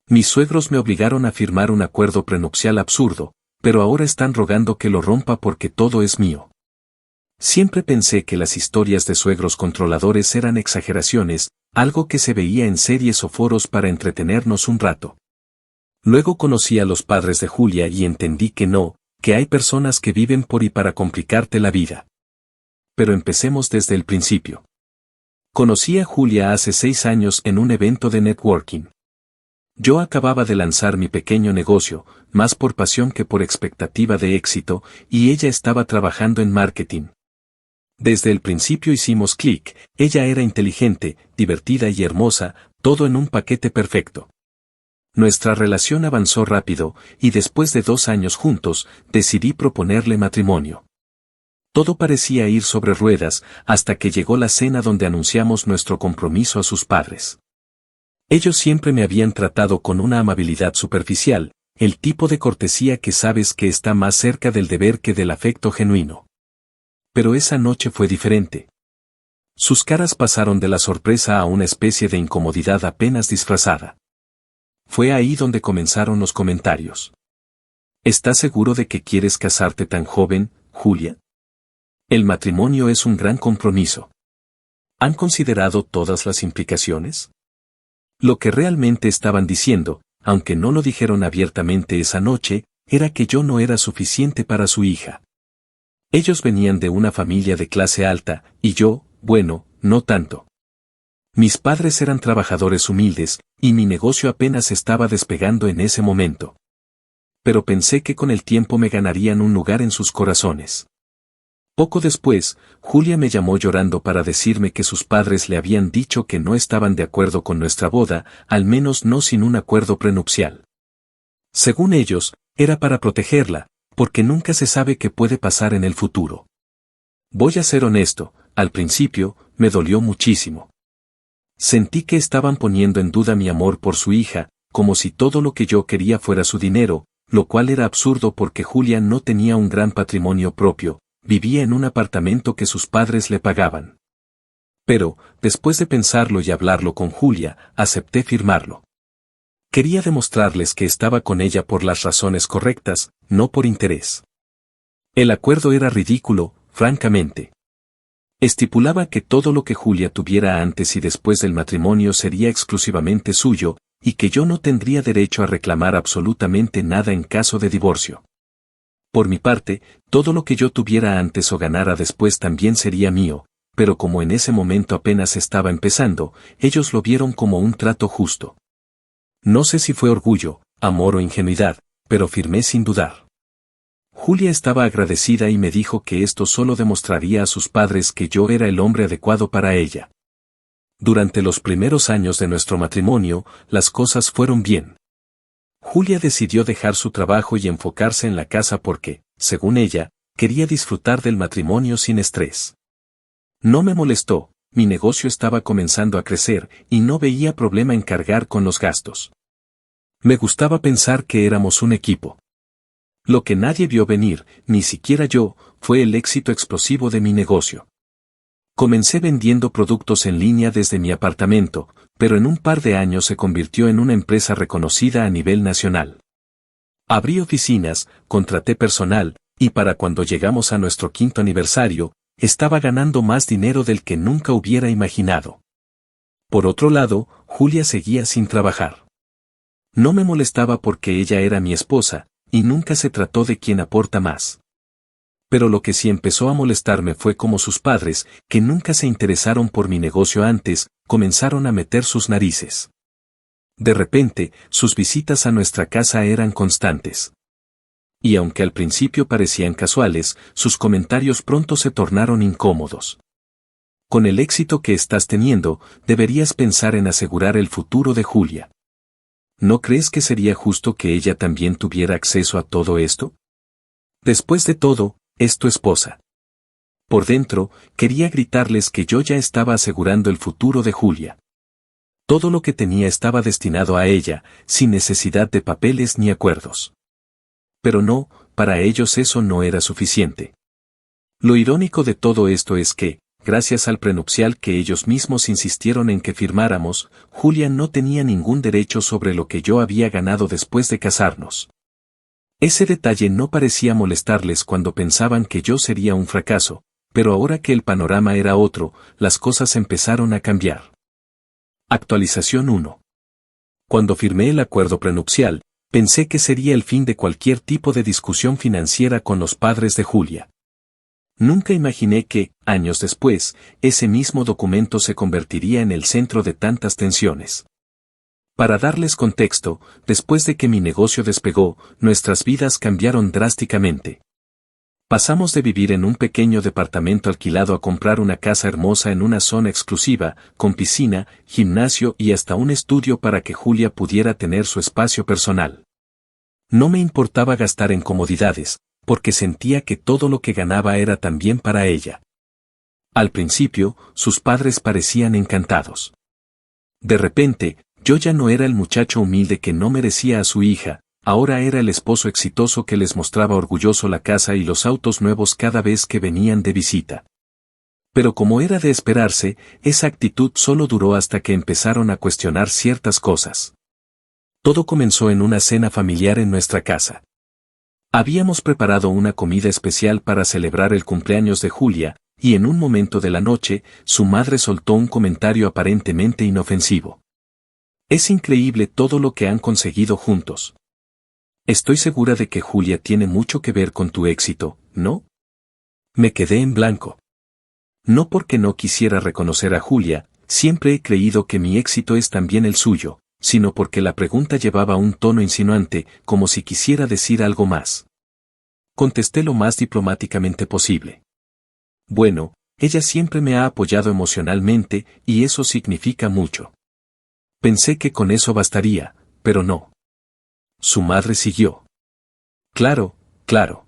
Mis suegros me obligaron a firmar un acuerdo prenupcial absurdo, pero ahora están rogando que lo rompa porque todo es mío. Siempre pensé que las historias de suegros controladores eran exageraciones, algo que se veía en series o foros para entretenernos un rato. Luego conocí a los padres de Julia y entendí que no, que hay personas que viven por y para complicarte la vida. Pero empecemos desde el principio. Conocí a Julia hace 6 años en un evento de networking. Yo acababa de lanzar mi pequeño negocio, más por pasión que por expectativa de éxito, y ella estaba trabajando en marketing. Desde el principio hicimos clic, ella era inteligente, divertida y hermosa, todo en un paquete perfecto. Nuestra relación avanzó rápido, y después de 2 años juntos, decidí proponerle matrimonio. Todo parecía ir sobre ruedas, hasta que llegó la cena donde anunciamos nuestro compromiso a sus padres. Ellos siempre me habían tratado con una amabilidad superficial, el tipo de cortesía que sabes que está más cerca del deber que del afecto genuino. Pero esa noche fue diferente. Sus caras pasaron de la sorpresa a una especie de incomodidad apenas disfrazada. Fue ahí donde comenzaron los comentarios. ¿Estás seguro de que quieres casarte tan joven, Julia? El matrimonio es un gran compromiso. ¿Han considerado todas las implicaciones? Lo que realmente estaban diciendo, aunque no lo dijeron abiertamente esa noche, era que yo no era suficiente para su hija. Ellos venían de una familia de clase alta, y yo, bueno, no tanto. Mis padres eran trabajadores humildes, y mi negocio apenas estaba despegando en ese momento. Pero pensé que con el tiempo me ganarían un lugar en sus corazones. Poco después, Julia me llamó llorando para decirme que sus padres le habían dicho que no estaban de acuerdo con nuestra boda, al menos no sin un acuerdo prenupcial. Según ellos, era para protegerla, porque nunca se sabe qué puede pasar en el futuro. Voy a ser honesto, al principio, me dolió muchísimo. Sentí que estaban poniendo en duda mi amor por su hija, como si todo lo que yo quería fuera su dinero, lo cual era absurdo porque Julia no tenía un gran patrimonio propio, vivía en un apartamento que sus padres le pagaban. Pero, después de pensarlo y hablarlo con Julia, acepté firmarlo. Quería demostrarles que estaba con ella por las razones correctas, no por interés. El acuerdo era ridículo, francamente. Estipulaba que todo lo que Julia tuviera antes y después del matrimonio sería exclusivamente suyo, y que yo no tendría derecho a reclamar absolutamente nada en caso de divorcio. Por mi parte, todo lo que yo tuviera antes o ganara después también sería mío, pero como en ese momento apenas estaba empezando, ellos lo vieron como un trato justo. No sé si fue orgullo, amor o ingenuidad, pero firmé sin dudar. Julia estaba agradecida y me dijo que esto solo demostraría a sus padres que yo era el hombre adecuado para ella. Durante los primeros años de nuestro matrimonio, las cosas fueron bien. Julia decidió dejar su trabajo y enfocarse en la casa porque, según ella, quería disfrutar del matrimonio sin estrés. No me molestó, mi negocio estaba comenzando a crecer y no veía problema en cargar con los gastos. Me gustaba pensar que éramos un equipo. Lo que nadie vio venir, ni siquiera yo, fue el éxito explosivo de mi negocio. Comencé vendiendo productos en línea desde mi apartamento, pero en un par de años se convirtió en una empresa reconocida a nivel nacional. Abrí oficinas, contraté personal, y para cuando llegamos a nuestro 5º aniversario, estaba ganando más dinero del que nunca hubiera imaginado. Por otro lado, Julia seguía sin trabajar. No me molestaba porque ella era mi esposa, y nunca se trató de quien aporta más. Pero lo que sí empezó a molestarme fue cómo sus padres, que nunca se interesaron por mi negocio antes, comenzaron a meter sus narices. De repente, sus visitas a nuestra casa eran constantes. Y aunque al principio parecían casuales, sus comentarios pronto se tornaron incómodos. Con el éxito que estás teniendo, deberías pensar en asegurar el futuro de Julia. ¿No crees que sería justo que ella también tuviera acceso a todo esto? Después de todo, es tu esposa. Por dentro, quería gritarles que yo ya estaba asegurando el futuro de Julia. Todo lo que tenía estaba destinado a ella, sin necesidad de papeles ni acuerdos. Pero no, para ellos eso no era suficiente. Lo irónico de todo esto es que, gracias al prenupcial que ellos mismos insistieron en que firmáramos, Julia no tenía ningún derecho sobre lo que yo había ganado después de casarnos. Ese detalle no parecía molestarles cuando pensaban que yo sería un fracaso, pero ahora que el panorama era otro, las cosas empezaron a cambiar. Actualización 1. Cuando firmé el acuerdo prenupcial, pensé que sería el fin de cualquier tipo de discusión financiera con los padres de Julia. Nunca imaginé que, años después, ese mismo documento se convertiría en el centro de tantas tensiones. Para darles contexto, después de que mi negocio despegó, nuestras vidas cambiaron drásticamente. Pasamos de vivir en un pequeño departamento alquilado a comprar una casa hermosa en una zona exclusiva, con piscina, gimnasio y hasta un estudio para que Julia pudiera tener su espacio personal. No me importaba gastar en comodidades, porque sentía que todo lo que ganaba era también para ella. Al principio, sus padres parecían encantados. De repente, yo ya no era el muchacho humilde que no merecía a su hija, ahora era el esposo exitoso que les mostraba orgulloso la casa y los autos nuevos cada vez que venían de visita. Pero como era de esperarse, esa actitud solo duró hasta que empezaron a cuestionar ciertas cosas. Todo comenzó en una cena familiar en nuestra casa. Habíamos preparado una comida especial para celebrar el cumpleaños de Julia, y en un momento de la noche, su madre soltó un comentario aparentemente inofensivo. Es increíble todo lo que han conseguido juntos. Estoy segura de que Julia tiene mucho que ver con tu éxito, ¿no? Me quedé en blanco. No porque no quisiera reconocer a Julia, siempre he creído que mi éxito es también el suyo, sino porque la pregunta llevaba un tono insinuante, como si quisiera decir algo más. Contesté lo más diplomáticamente posible. Bueno, ella siempre me ha apoyado emocionalmente, y eso significa mucho. Pensé que con eso bastaría, pero no. Su madre siguió. Claro, claro.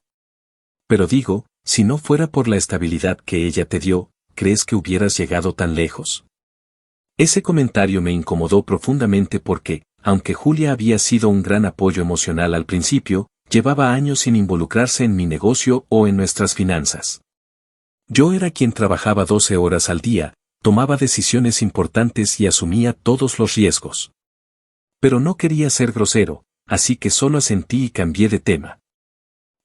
Pero digo, si no fuera por la estabilidad que ella te dio, ¿crees que hubieras llegado tan lejos? Ese comentario me incomodó profundamente porque, aunque Julia había sido un gran apoyo emocional al principio, llevaba años sin involucrarse en mi negocio o en nuestras finanzas. Yo era quien trabajaba 12 horas al día, tomaba decisiones importantes y asumía todos los riesgos. Pero no quería ser grosero, así que solo asentí y cambié de tema.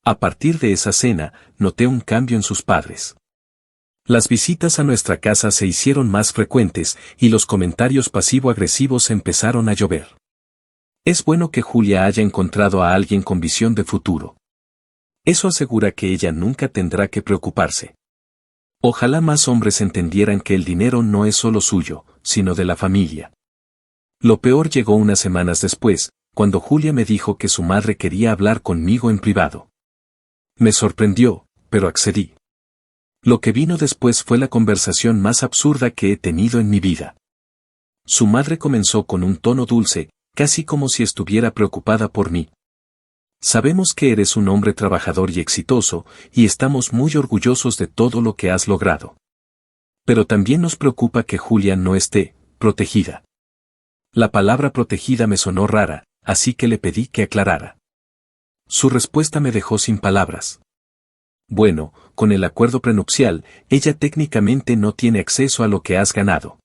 A partir de esa cena, noté un cambio en sus padres. Las visitas a nuestra casa se hicieron más frecuentes y los comentarios pasivo-agresivos empezaron a llover. Es bueno que Julia haya encontrado a alguien con visión de futuro. Eso asegura que ella nunca tendrá que preocuparse. Ojalá más hombres entendieran que el dinero no es solo suyo, sino de la familia. Lo peor llegó unas semanas después, cuando Julia me dijo que su madre quería hablar conmigo en privado. Me sorprendió, pero accedí. Lo que vino después fue la conversación más absurda que he tenido en mi vida. Su madre comenzó con un tono dulce, casi como si estuviera preocupada por mí. Sabemos que eres un hombre trabajador y exitoso, y estamos muy orgullosos de todo lo que has logrado. Pero también nos preocupa que Julia no esté protegida. La palabra protegida me sonó rara, así que le pedí que aclarara. Su respuesta me dejó sin palabras. Bueno, con el acuerdo prenupcial, ella técnicamente no tiene acceso a lo que has ganado.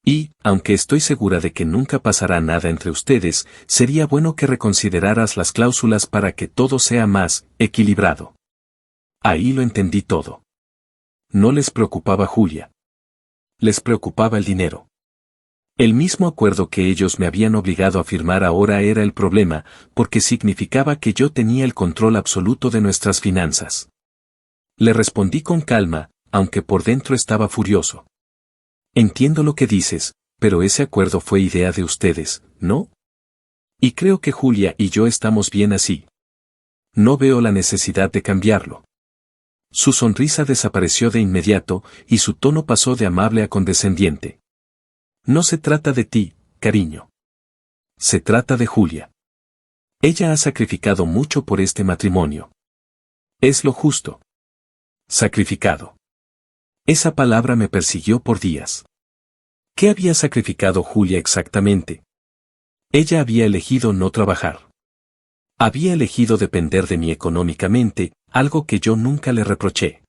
Y, aunque estoy segura de que nunca pasará nada entre ustedes, sería bueno que reconsideraras las cláusulas para que todo sea más equilibrado. Ahí lo entendí todo. No les preocupaba Julia. Les preocupaba el dinero. El mismo acuerdo que ellos me habían obligado a firmar ahora era el problema, porque significaba que yo tenía el control absoluto de nuestras finanzas. Le respondí con calma, aunque por dentro estaba furioso. Entiendo lo que dices, pero ese acuerdo fue idea de ustedes, ¿no? Y creo que Julia y yo estamos bien así. No veo la necesidad de cambiarlo. Su sonrisa desapareció de inmediato, y su tono pasó de amable a condescendiente. No se trata de ti, cariño. Se trata de Julia. Ella ha sacrificado mucho por este matrimonio. Es lo justo. Sacrificado. Esa palabra me persiguió por días. ¿Qué había sacrificado Julia exactamente? Ella había elegido no trabajar. Había elegido depender de mí económicamente, algo que yo nunca le reproché.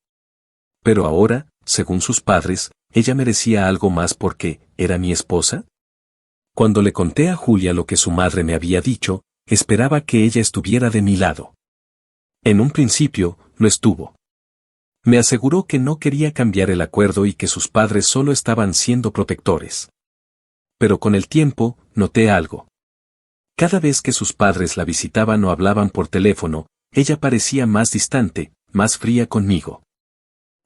Pero ahora, según sus padres, ella merecía algo más porque era mi esposa? Cuando le conté a Julia lo que su madre me había dicho, esperaba que ella estuviera de mi lado. En un principio, lo estuvo. Me aseguró que no quería cambiar el acuerdo y que sus padres solo estaban siendo protectores. Pero con el tiempo, noté algo. Cada vez que sus padres la visitaban o hablaban por teléfono, ella parecía más distante, más fría conmigo.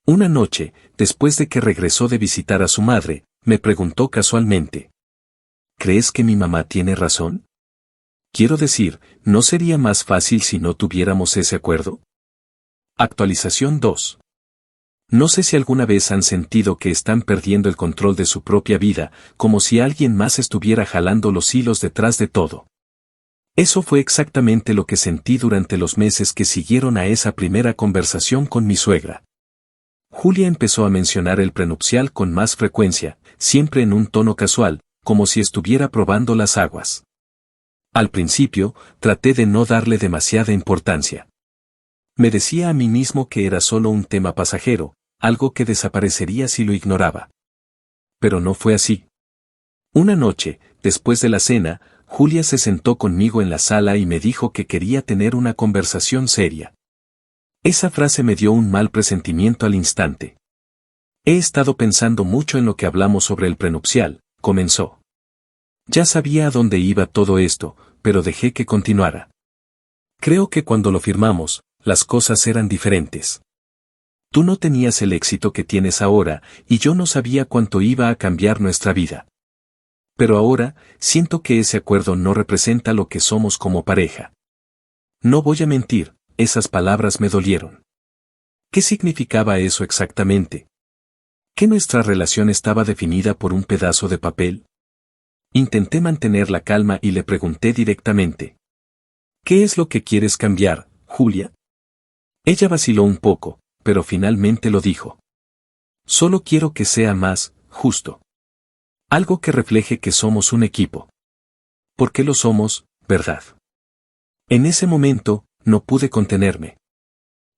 Una noche, después de que regresó de visitar a su madre, me preguntó casualmente: ¿crees que mi mamá tiene razón? Quiero decir, ¿no sería más fácil si no tuviéramos ese acuerdo? Actualización 2. No sé si alguna vez han sentido que están perdiendo el control de su propia vida, como si alguien más estuviera jalando los hilos detrás de todo. Eso fue exactamente lo que sentí durante los meses que siguieron a esa primera conversación con mi suegra. Julia empezó a mencionar el prenupcial con más frecuencia, siempre en un tono casual, como si estuviera probando las aguas. Al principio, traté de no darle demasiada importancia. Me decía a mí mismo que era solo un tema pasajero, algo que desaparecería si lo ignoraba. Pero no fue así. Una noche, después de la cena, Julia se sentó conmigo en la sala y me dijo que quería tener una conversación seria. Esa frase me dio un mal presentimiento al instante. He estado pensando mucho en lo que hablamos sobre el prenupcial, comenzó. Ya sabía a dónde iba todo esto, pero dejé que continuara. Creo que cuando lo firmamos, las cosas eran diferentes. Tú no tenías el éxito que tienes ahora, y yo no sabía cuánto iba a cambiar nuestra vida. Pero ahora, siento que ese acuerdo no representa lo que somos como pareja. No voy a mentir, esas palabras me dolieron. ¿Qué significaba eso exactamente? ¿Que nuestra relación estaba definida por un pedazo de papel? Intenté mantener la calma y le pregunté directamente: ¿qué es lo que quieres cambiar, Julia? Ella vaciló un poco, pero finalmente lo dijo. Solo quiero que sea más justo. Algo que refleje que somos un equipo. Porque lo somos, ¿verdad? En ese momento, no pude contenerme.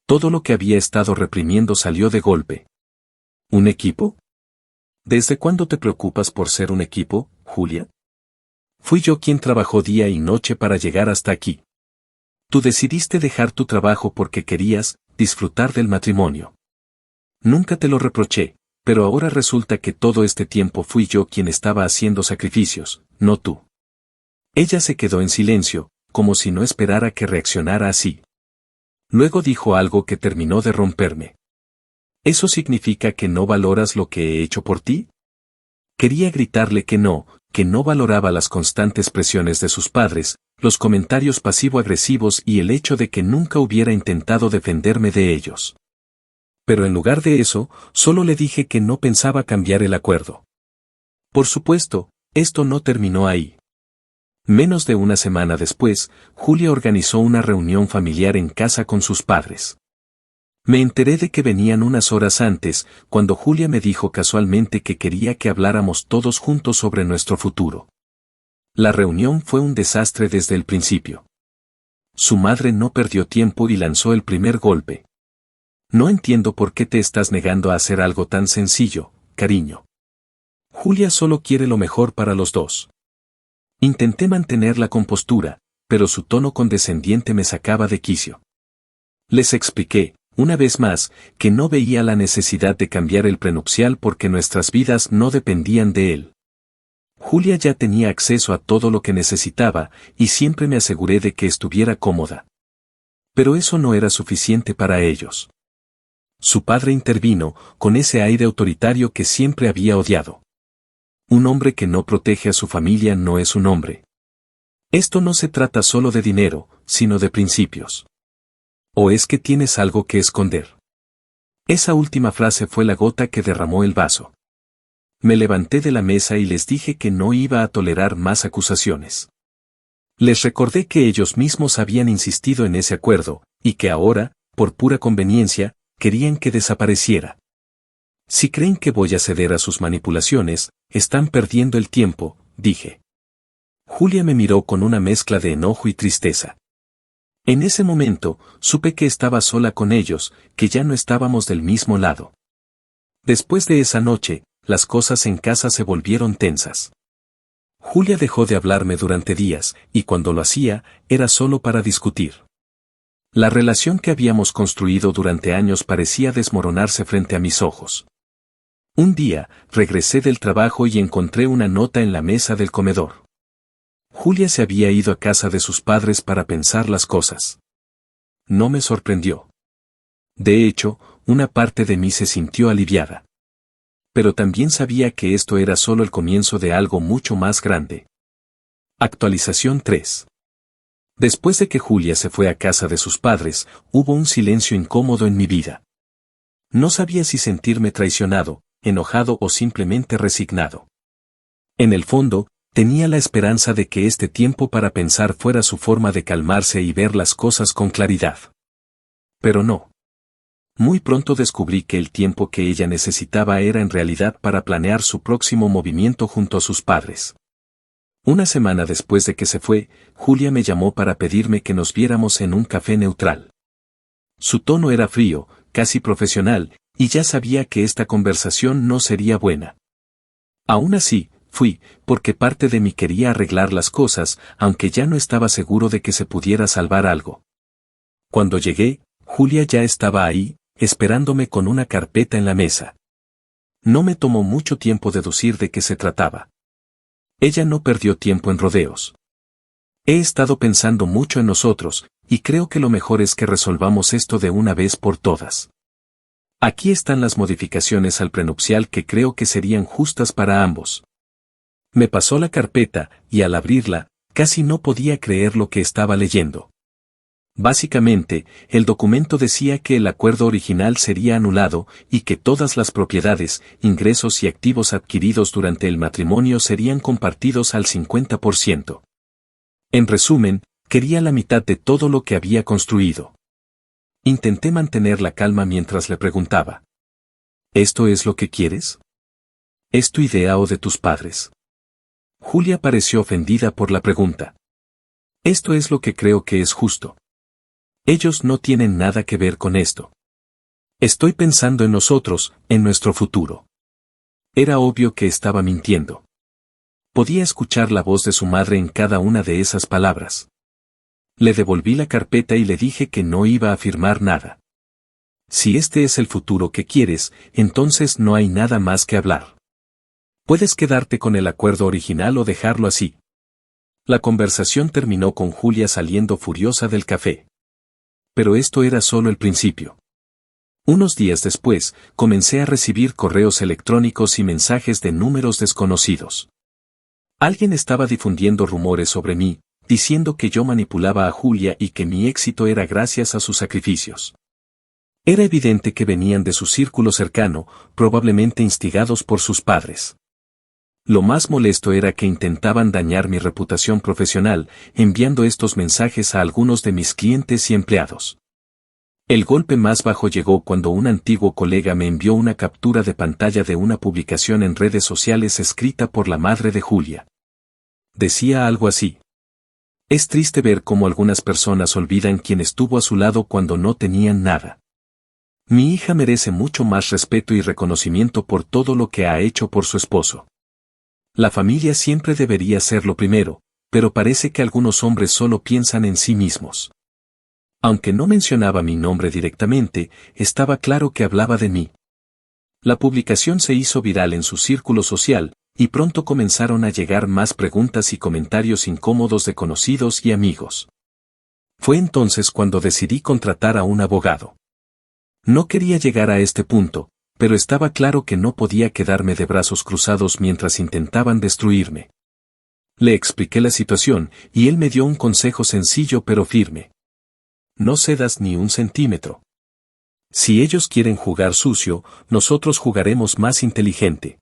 Todo lo que había estado reprimiendo salió de golpe. ¿Un equipo? ¿Desde cuándo te preocupas por ser un equipo, Julia? Fui yo quien trabajó día y noche para llegar hasta aquí. Tú decidiste dejar tu trabajo porque querías disfrutar del matrimonio. Nunca te lo reproché, pero ahora resulta que todo este tiempo fui yo quien estaba haciendo sacrificios, no tú. Ella se quedó en silencio, como si no esperara que reaccionara así. Luego dijo algo que terminó de romperme. ¿Eso significa que no valoras lo que he hecho por ti? Quería gritarle que no valoraba las constantes presiones de sus padres, los comentarios pasivo-agresivos y el hecho de que nunca hubiera intentado defenderme de ellos. Pero en lugar de eso, solo le dije que no pensaba cambiar el acuerdo. Por supuesto, esto no terminó ahí. Menos de una semana después, Julia organizó una reunión familiar en casa con sus padres. Me enteré de que venían unas horas antes, cuando Julia me dijo casualmente que quería que habláramos todos juntos sobre nuestro futuro. La reunión fue un desastre desde el principio. Su madre no perdió tiempo y lanzó el primer golpe. No entiendo por qué te estás negando a hacer algo tan sencillo, cariño. Julia solo quiere lo mejor para los dos. Intenté mantener la compostura, pero su tono condescendiente me sacaba de quicio. Les expliqué, una vez más, que no veía la necesidad de cambiar el prenupcial porque nuestras vidas no dependían de él. Julia ya tenía acceso a todo lo que necesitaba, y siempre me aseguré de que estuviera cómoda. Pero eso no era suficiente para ellos. Su padre intervino, con ese aire autoritario que siempre había odiado. Un hombre que no protege a su familia no es un hombre. Esto no se trata solo de dinero, sino de principios. ¿O es que tienes algo que esconder? Esa última frase fue la gota que derramó el vaso. Me levanté de la mesa y les dije que no iba a tolerar más acusaciones. Les recordé que ellos mismos habían insistido en ese acuerdo, y que ahora, por pura conveniencia, querían que desapareciera. Si creen que voy a ceder a sus manipulaciones, están perdiendo el tiempo, dije. Julia me miró con una mezcla de enojo y tristeza. En ese momento, supe que estaba sola con ellos, que ya no estábamos del mismo lado. Después de esa noche, las cosas en casa se volvieron tensas. Julia dejó de hablarme durante días, y cuando lo hacía, era solo para discutir. La relación que habíamos construido durante años parecía desmoronarse frente a mis ojos. Un día, regresé del trabajo y encontré una nota en la mesa del comedor. Julia se había ido a casa de sus padres para pensar las cosas. No me sorprendió. De hecho, una parte de mí se sintió aliviada. Pero también sabía que esto era solo el comienzo de algo mucho más grande. Actualización 3. Después de que Julia se fue a casa de sus padres, hubo un silencio incómodo en mi vida. No sabía si sentirme traicionado, enojado o simplemente resignado. En el fondo, tenía la esperanza de que este tiempo para pensar fuera su forma de calmarse y ver las cosas con claridad. Pero no. Muy pronto descubrí que el tiempo que ella necesitaba era en realidad para planear su próximo movimiento junto a sus padres. Una semana después de que se fue, Julia me llamó para pedirme que nos viéramos en un café neutral. Su tono era frío, casi profesional, y ya sabía que esta conversación no sería buena. Aún así, fui, porque parte de mí quería arreglar las cosas, aunque ya no estaba seguro de que se pudiera salvar algo. Cuando llegué, Julia ya estaba ahí, esperándome con una carpeta en la mesa. No me tomó mucho tiempo deducir de qué se trataba. Ella no perdió tiempo en rodeos. He estado pensando mucho en nosotros, y creo que lo mejor es que resolvamos esto de una vez por todas. Aquí están las modificaciones al prenupcial que creo que serían justas para ambos. Me pasó la carpeta, y al abrirla, casi no podía creer lo que estaba leyendo. Básicamente, el documento decía que el acuerdo original sería anulado y que todas las propiedades, ingresos y activos adquiridos durante el matrimonio serían compartidos al 50%. En resumen, quería la mitad de todo lo que había construido. Intenté mantener la calma mientras le preguntaba. ¿Esto es lo que quieres? ¿Es tu idea o de tus padres? Julia pareció ofendida por la pregunta. Esto es lo que creo que es justo. Ellos no tienen nada que ver con esto. Estoy pensando en nosotros, en nuestro futuro. Era obvio que estaba mintiendo. Podía escuchar la voz de su madre en cada una de esas palabras. Le devolví la carpeta y le dije que no iba a firmar nada. Si este es el futuro que quieres, entonces no hay nada más que hablar. Puedes quedarte con el acuerdo original o dejarlo así. La conversación terminó con Julia saliendo furiosa del café. Pero esto era solo el principio. Unos días después, comencé a recibir correos electrónicos y mensajes de números desconocidos. Alguien estaba difundiendo rumores sobre mí, diciendo que yo manipulaba a Julia y que mi éxito era gracias a sus sacrificios. Era evidente que venían de su círculo cercano, probablemente instigados por sus padres. Lo más molesto era que intentaban dañar mi reputación profesional, enviando estos mensajes a algunos de mis clientes y empleados. El golpe más bajo llegó cuando un antiguo colega me envió una captura de pantalla de una publicación en redes sociales escrita por la madre de Julia. Decía algo así. Es triste ver cómo algunas personas olvidan quién estuvo a su lado cuando no tenían nada. Mi hija merece mucho más respeto y reconocimiento por todo lo que ha hecho por su esposo. La familia siempre debería ser lo primero, pero parece que algunos hombres solo piensan en sí mismos. Aunque no mencionaba mi nombre directamente, estaba claro que hablaba de mí. La publicación se hizo viral en su círculo social, y pronto comenzaron a llegar más preguntas y comentarios incómodos de conocidos y amigos. Fue entonces cuando decidí contratar a un abogado. No quería llegar a este punto, pero estaba claro que no podía quedarme de brazos cruzados mientras intentaban destruirme. Le expliqué la situación, y él me dio un consejo sencillo pero firme. No cedas ni un centímetro. Si ellos quieren jugar sucio, nosotros jugaremos más inteligente.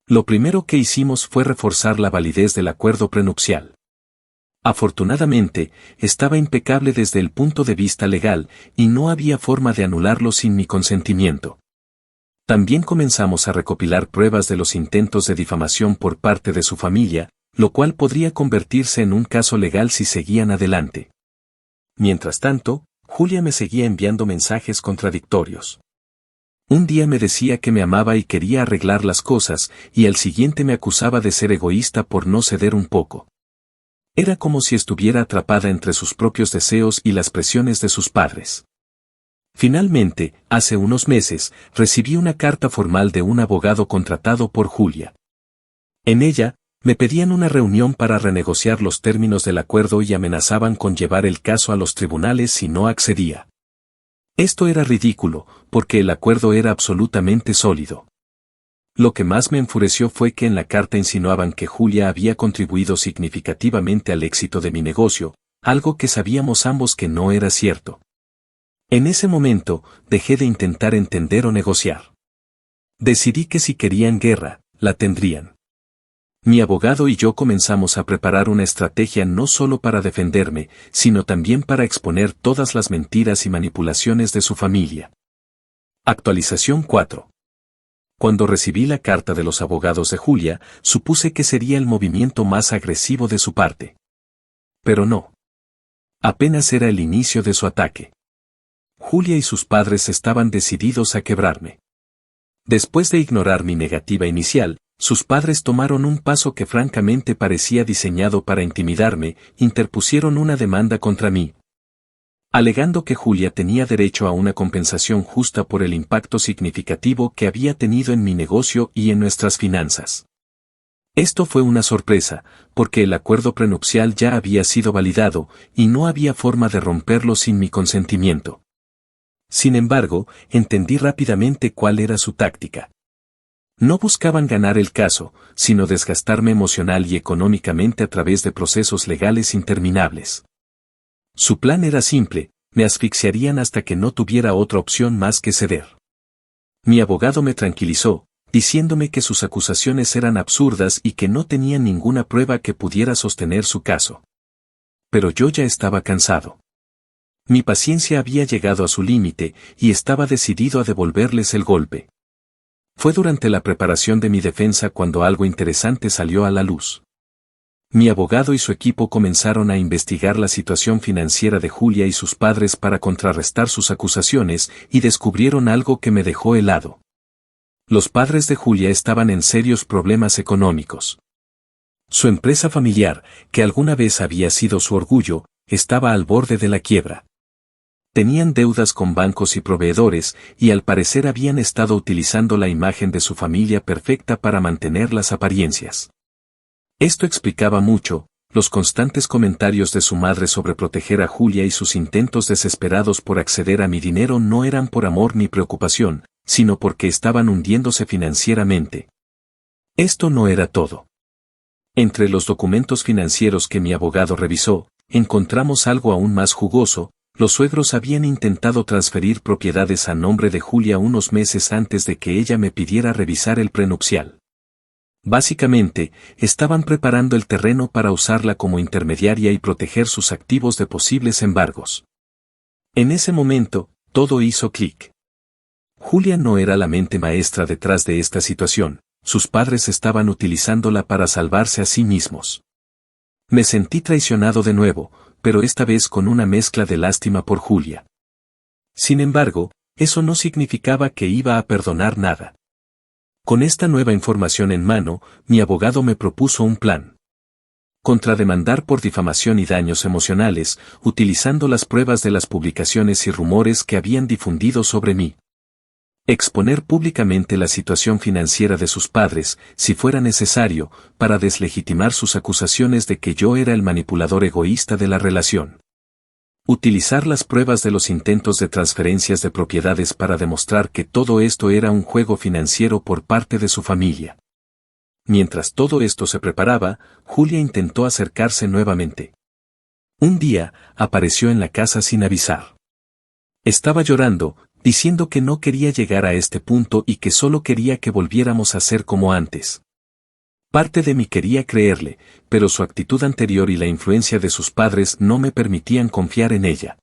Lo primero que hicimos fue reforzar la validez del acuerdo prenupcial. Afortunadamente, estaba impecable desde el punto de vista legal, y no había forma de anularlo sin mi consentimiento. También comenzamos a recopilar pruebas de los intentos de difamación por parte de su familia, lo cual podría convertirse en un caso legal si seguían adelante. Mientras tanto, Julia me seguía enviando mensajes contradictorios. Un día me decía que me amaba y quería arreglar las cosas, y al siguiente me acusaba de ser egoísta por no ceder un poco. Era como si estuviera atrapada entre sus propios deseos y las presiones de sus padres. Finalmente, hace unos meses, recibí una carta formal de un abogado contratado por Julia. En ella, me pedían una reunión para renegociar los términos del acuerdo y amenazaban con llevar el caso a los tribunales si no accedía. Esto era ridículo, porque el acuerdo era absolutamente sólido. Lo que más me enfureció fue que en la carta insinuaban que Julia había contribuido significativamente al éxito de mi negocio, algo que sabíamos ambos que no era cierto. En ese momento, dejé de intentar entender o negociar. Decidí que si querían guerra, la tendrían. Mi abogado y yo comenzamos a preparar una estrategia no solo para defenderme, sino también para exponer todas las mentiras y manipulaciones de su familia. Actualización 4. Cuando recibí la carta de los abogados de Julia, supuse que sería el movimiento más agresivo de su parte. Pero no. Apenas era el inicio de su ataque. Julia y sus padres estaban decididos a quebrarme. Después de ignorar mi negativa inicial, sus padres tomaron un paso que francamente parecía diseñado para intimidarme, interpusieron una demanda contra mí, alegando que Julia tenía derecho a una compensación justa por el impacto significativo que había tenido en mi negocio y en nuestras finanzas. Esto fue una sorpresa, porque el acuerdo prenupcial ya había sido validado, y no había forma de romperlo sin mi consentimiento. Sin embargo, entendí rápidamente cuál era su táctica. No buscaban ganar el caso, sino desgastarme emocional y económicamente a través de procesos legales interminables. Su plan era simple: me asfixiarían hasta que no tuviera otra opción más que ceder. Mi abogado me tranquilizó, diciéndome que sus acusaciones eran absurdas y que no tenían ninguna prueba que pudiera sostener su caso. Pero yo ya estaba cansado. Mi paciencia había llegado a su límite y estaba decidido a devolverles el golpe. Fue durante la preparación de mi defensa cuando algo interesante salió a la luz. Mi abogado y su equipo comenzaron a investigar la situación financiera de Julia y sus padres para contrarrestar sus acusaciones y descubrieron algo que me dejó helado. Los padres de Julia estaban en serios problemas económicos. Su empresa familiar, que alguna vez había sido su orgullo, estaba al borde de la quiebra. Tenían deudas con bancos y proveedores, y al parecer habían estado utilizando la imagen de su familia perfecta para mantener las apariencias. Esto explicaba mucho: los constantes comentarios de su madre sobre proteger a Julia y sus intentos desesperados por acceder a mi dinero no eran por amor ni preocupación, sino porque estaban hundiéndose financieramente. Esto no era todo. Entre los documentos financieros que mi abogado revisó, encontramos algo aún más jugoso: los suegros habían intentado transferir propiedades a nombre de Julia unos meses antes de que ella me pidiera revisar el prenupcial. Básicamente, estaban preparando el terreno para usarla como intermediaria y proteger sus activos de posibles embargos. En ese momento, todo hizo clic. Julia no era la mente maestra detrás de esta situación, sus padres estaban utilizándola para salvarse a sí mismos. Me sentí traicionado de nuevo, pero esta vez con una mezcla de lástima por Julia. Sin embargo, eso no significaba que iba a perdonar nada. Con esta nueva información en mano, mi abogado me propuso un plan. Contrademandar por difamación y daños emocionales, utilizando las pruebas de las publicaciones y rumores que habían difundido sobre mí. Exponer públicamente la situación financiera de sus padres, si fuera necesario, para deslegitimar sus acusaciones de que yo era el manipulador egoísta de la relación. Utilizar las pruebas de los intentos de transferencias de propiedades para demostrar que todo esto era un juego financiero por parte de su familia. Mientras todo esto se preparaba, Julia intentó acercarse nuevamente. Un día, apareció en la casa sin avisar. Estaba llorando, diciendo que no quería llegar a este punto y que solo quería que volviéramos a ser como antes. Parte de mí quería creerle, pero su actitud anterior y la influencia de sus padres no me permitían confiar en ella.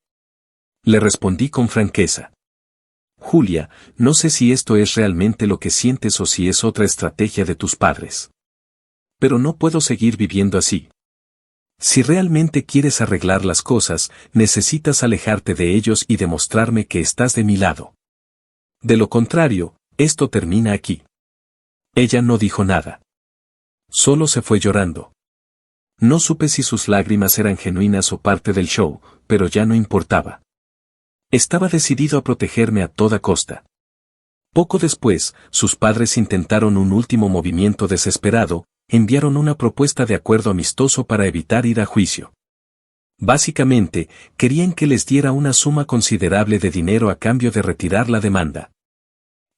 Le respondí con franqueza: Julia, no sé si esto es realmente lo que sientes o si es otra estrategia de tus padres. Pero no puedo seguir viviendo así. Si realmente quieres arreglar las cosas, necesitas alejarte de ellos y demostrarme que estás de mi lado. De lo contrario, esto termina aquí. Ella no dijo nada. Solo se fue llorando. No supe si sus lágrimas eran genuinas o parte del show, pero ya no importaba. Estaba decidido a protegerme a toda costa. Poco después, sus padres intentaron un último movimiento desesperado, enviaron una propuesta de acuerdo amistoso para evitar ir a juicio. Básicamente, querían que les diera una suma considerable de dinero a cambio de retirar la demanda.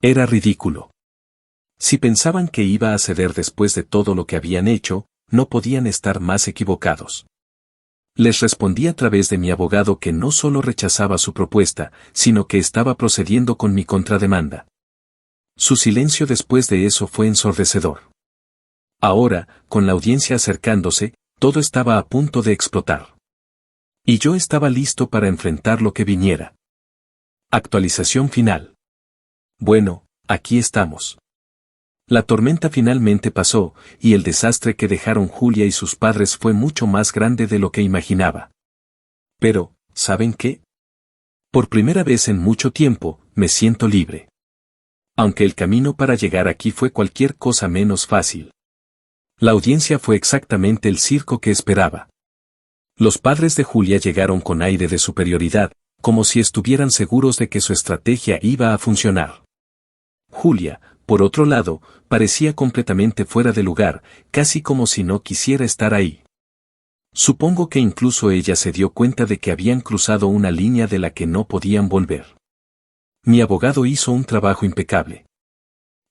Era ridículo. Si pensaban que iba a ceder después de todo lo que habían hecho, no podían estar más equivocados. Les respondí a través de mi abogado que no solo rechazaba su propuesta, sino que estaba procediendo con mi contrademanda. Su silencio después de eso fue ensordecedor. Ahora, con la audiencia acercándose, todo estaba a punto de explotar. Y yo estaba listo para enfrentar lo que viniera. Actualización final. Bueno, aquí estamos. La tormenta finalmente pasó, y el desastre que dejaron Julia y sus padres fue mucho más grande de lo que imaginaba. Pero, ¿saben qué? Por primera vez en mucho tiempo, me siento libre. Aunque el camino para llegar aquí fue cualquier cosa menos fácil. La audiencia fue exactamente el circo que esperaba. Los padres de Julia llegaron con aire de superioridad, como si estuvieran seguros de que su estrategia iba a funcionar. Julia, por otro lado, parecía completamente fuera de lugar, casi como si no quisiera estar ahí. Supongo que incluso ella se dio cuenta de que habían cruzado una línea de la que no podían volver. Mi abogado hizo un trabajo impecable.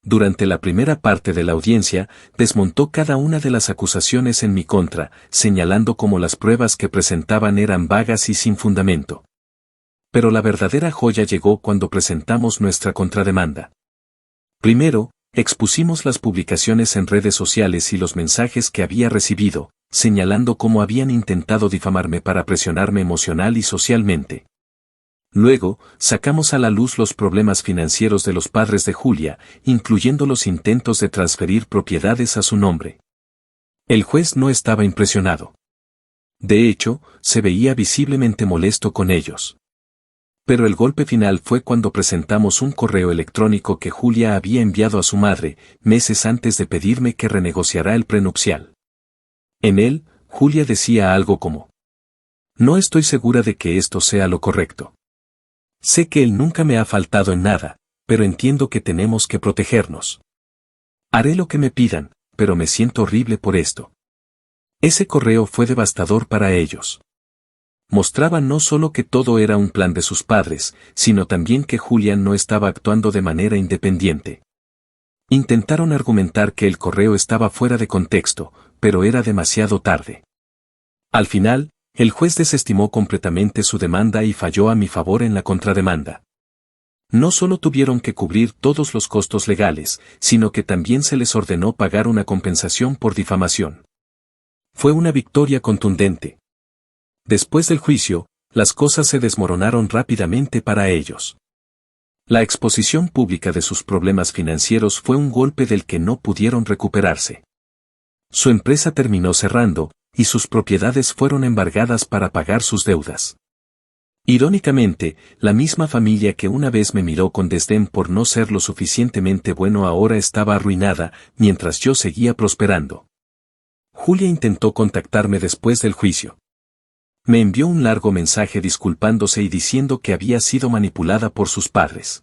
Durante la primera parte de la audiencia, desmontó cada una de las acusaciones en mi contra, señalando cómo las pruebas que presentaban eran vagas y sin fundamento. Pero la verdadera joya llegó cuando presentamos nuestra contrademanda. Primero, expusimos las publicaciones en redes sociales y los mensajes que había recibido, señalando cómo habían intentado difamarme para presionarme emocional y socialmente. Luego, sacamos a la luz los problemas financieros de los padres de Julia, incluyendo los intentos de transferir propiedades a su nombre. El juez no estaba impresionado. De hecho, se veía visiblemente molesto con ellos. Pero el golpe final fue cuando presentamos un correo electrónico que Julia había enviado a su madre, meses antes de pedirme que renegociara el prenupcial. En él, Julia decía algo como: "No estoy segura de que esto sea lo correcto. Sé que él nunca me ha faltado en nada, pero entiendo que tenemos que protegernos. Haré lo que me pidan, pero me siento horrible por esto". Ese correo fue devastador para ellos. Mostraba no solo que todo era un plan de sus padres, sino también que Julian no estaba actuando de manera independiente. Intentaron argumentar que el correo estaba fuera de contexto, pero era demasiado tarde. Al final, el juez desestimó completamente su demanda y falló a mi favor en la contrademanda. No solo tuvieron que cubrir todos los costos legales, sino que también se les ordenó pagar una compensación por difamación. Fue una victoria contundente. Después del juicio, las cosas se desmoronaron rápidamente para ellos. La exposición pública de sus problemas financieros fue un golpe del que no pudieron recuperarse. Su empresa terminó cerrando, y sus propiedades fueron embargadas para pagar sus deudas. Irónicamente, la misma familia que una vez me miró con desdén por no ser lo suficientemente bueno ahora estaba arruinada, mientras yo seguía prosperando. Julia intentó contactarme después del juicio. Me envió un largo mensaje disculpándose y diciendo que había sido manipulada por sus padres.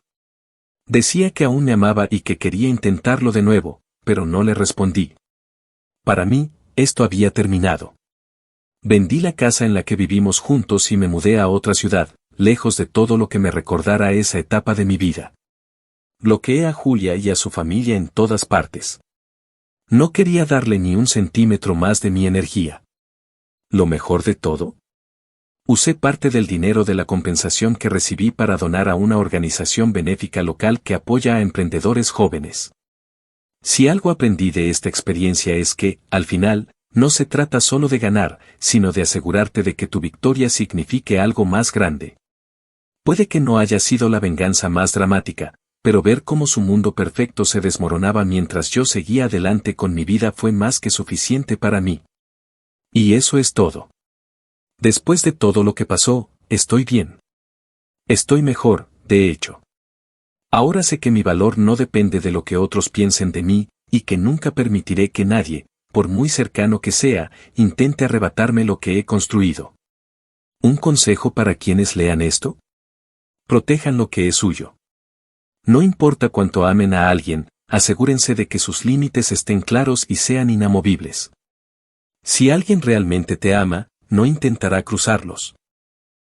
Decía que aún me amaba y que quería intentarlo de nuevo, pero no le respondí. Para mí, esto había terminado. Vendí la casa en la que vivimos juntos y me mudé a otra ciudad, lejos de todo lo que me recordara esa etapa de mi vida. Bloqueé a Julia y a su familia en todas partes. No quería darle ni un centímetro más de mi energía. Lo mejor de todo, usé parte del dinero de la compensación que recibí para donar a una organización benéfica local que apoya a emprendedores jóvenes. Si algo aprendí de esta experiencia es que, al final, no se trata solo de ganar, sino de asegurarte de que tu victoria signifique algo más grande. Puede que no haya sido la venganza más dramática, pero ver cómo su mundo perfecto se desmoronaba mientras yo seguía adelante con mi vida fue más que suficiente para mí. Y eso es todo. Después de todo lo que pasó, estoy bien. Estoy mejor, de hecho. Ahora sé que mi valor no depende de lo que otros piensen de mí, y que nunca permitiré que nadie, por muy cercano que sea, intente arrebatarme lo que he construido. ¿Un consejo para quienes lean esto? Protejan lo que es suyo. No importa cuánto amen a alguien, asegúrense de que sus límites estén claros y sean inamovibles. Si alguien realmente te ama, no intentará cruzarlos.